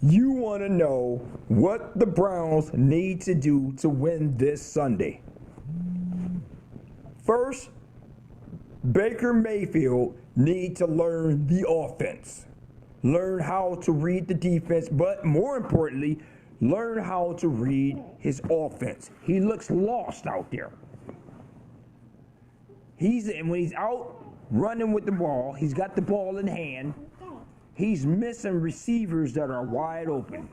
You want to know what the Browns need to do to win this Sunday. First, Baker Mayfield needs to learn the offense. Learn how to read the defense, but more importantly, learn how to read his offense. He looks lost out there. When he's out running with the ball, he's got the ball in hand. He's missing receivers that are wide open.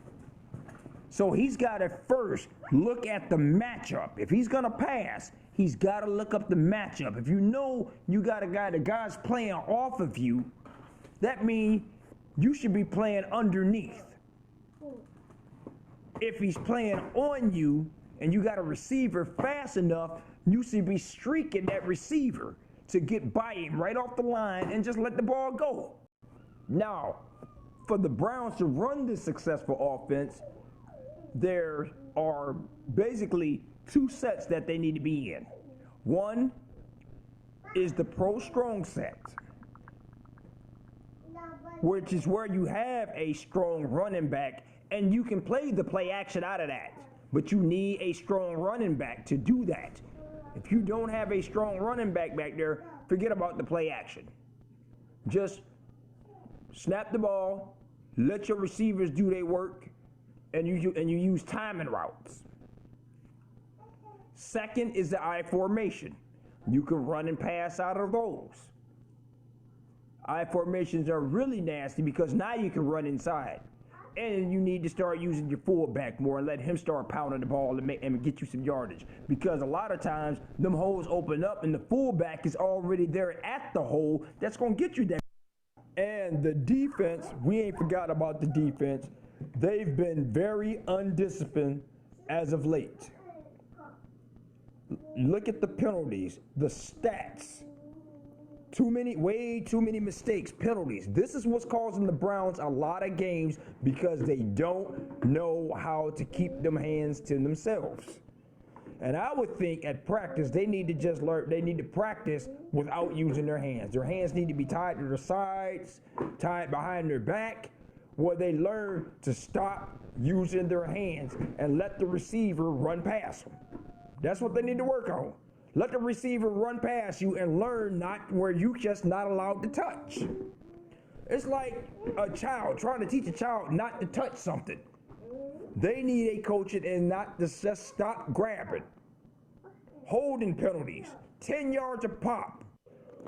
So he's got to first look at the matchup. If he's going to pass, he's got to look up the matchup. If you know you got a guy, the guy's playing off of you, that means you should be playing underneath. If he's playing on you and you got a receiver fast enough, you should be streaking that receiver to get by him right off the line and just let the ball go. Now, for the Browns to run this successful offense, there are basically two sets that they need to be in. One is the pro strong set, which is where you have a strong running back and you can play the play action out of that. But you need a strong running back to do that. If you don't have a strong running back there, forget about the play action. Just snap the ball, let your receivers do their work, and you use timing routes. Second is the I formation. You can run and pass out of those. I formations are really nasty because now you can run inside. And you need to start using your fullback more and let him start pounding the ball and get you some yardage. Because a lot of times, them holes open up and the fullback is already there at the hole. That's going to get you that. And the defense, we ain't forgot about the defense. They've been very undisciplined as of late. Look at the penalties, the stats. Way too many mistakes, penalties. This is what's causing the Browns a lot of games because they don't know how to keep them hands to themselves. And I would think at practice, they need to practice without using their hands. Their hands need to be tied to their sides, tied behind their back, where they learn to stop using their hands and let the receiver run past them. That's what they need to work on. Let the receiver run past you and learn not where you just not allowed to touch. It's like a child trying to teach a child not to touch something. They need a coaching and not to just stop grabbing. Holding penalties, 10 yards a pop.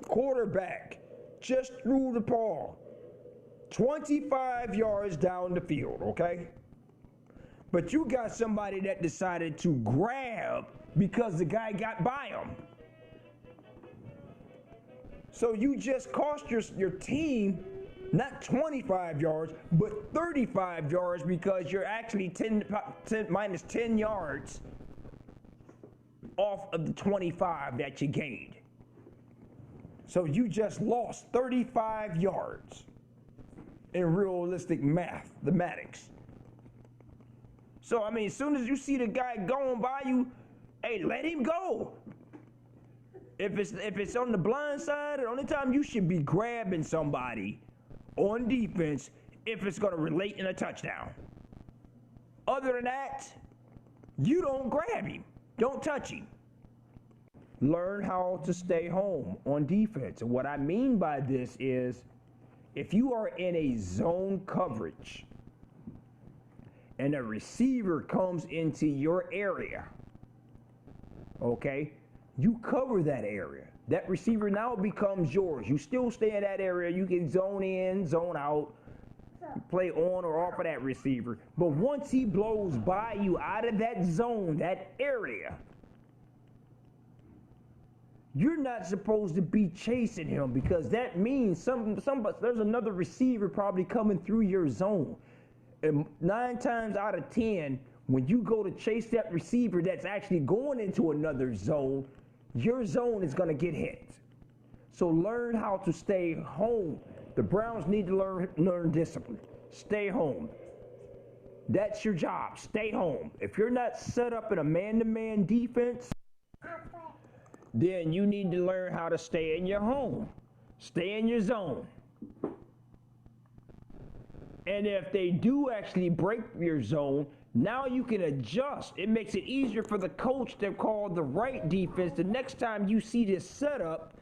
Quarterback just threw the ball 25 yards down the field, okay? But you got somebody that decided to grab because the guy got by him. So you just cost your team not 25 yards, but 35 yards because you're actually minus 10 yards off of the 25 that you gained. So you just lost 35 yards in realistic mathematics. So, I mean, as soon as you see the guy going by you, hey, let him go. If it's on the blind side, the only time you should be grabbing somebody on defense if it's going to relate in a touchdown. Other than that, you don't grab him. Don't touch him. Learn how to stay home on defense. And what I mean by this is if you are in a zone coverage and a receiver comes into your area, okay, you cover that area. That receiver now becomes yours. You still stay in that area. You can zone in, zone out, play on or off of that receiver. But once he blows by you out of that zone, that area, you're not supposed to be chasing him because that means there's another receiver probably coming through your zone. And 9 times out of 10, when you go to chase that receiver that's actually going into another zone, your zone is going to get hit. So learn how to stay home. The Browns need to learn discipline. Stay home. That's your job. Stay home. If you're not set up in a man-to-man defense, then you need to learn how to stay in your home. Stay in your zone. And if they do actually break your zone, now you can adjust. It makes it easier for the coach to call the right defense. The next time you see this setup,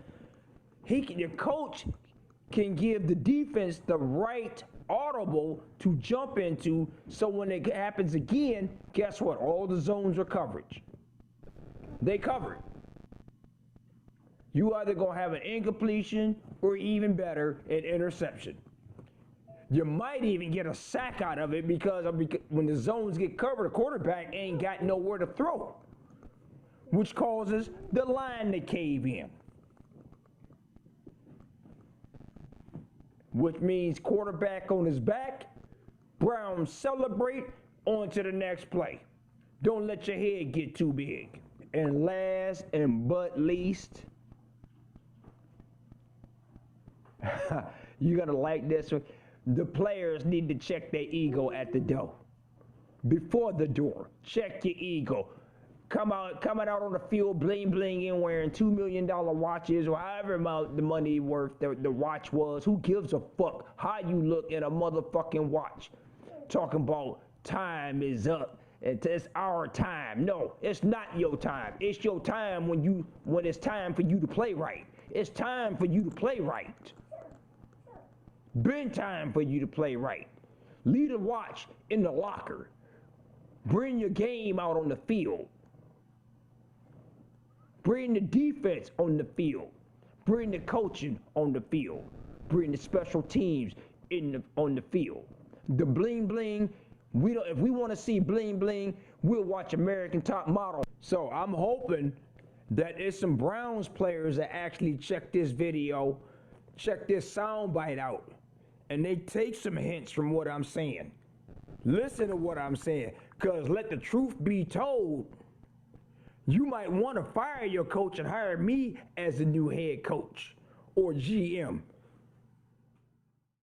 your coach can give the defense the right audible to jump into, so when it happens again, guess what? All the zones are coverage. They covered. You either gonna have an incompletion or even better, an interception. You might even get a sack out of it because when the zones get covered, the quarterback ain't got nowhere to throw, which causes the line to cave in. Which means quarterback on his back, Browns celebrate, on to the next play. Don't let your head get too big. And last and but least, you're gonna like this one. The players need to check their ego at the door. Before the door, check your ego. Coming out on the field, bling bling and wearing $2 million watches or however amount the money worth the watch was. Who gives a fuck how you look in a motherfucking watch? Talking about time is up. It's our time. No, it's not your time. It's your time when it's time for you to play right. It's time for you to play right. Been time for you to play right. Leave the watch in the locker. Bring your game out on the field. Bring the defense on the field. Bring the coaching on the field. Bring the special teams on the field. The bling bling, if we want to see bling bling, we'll watch American Top Model. So I'm hoping that it's some Browns players that actually check this video, check this soundbite out, and they take some hints from what I'm saying. Listen to what I'm saying, because let the truth be told, you might want to fire your coach and hire me as the new head coach or GM.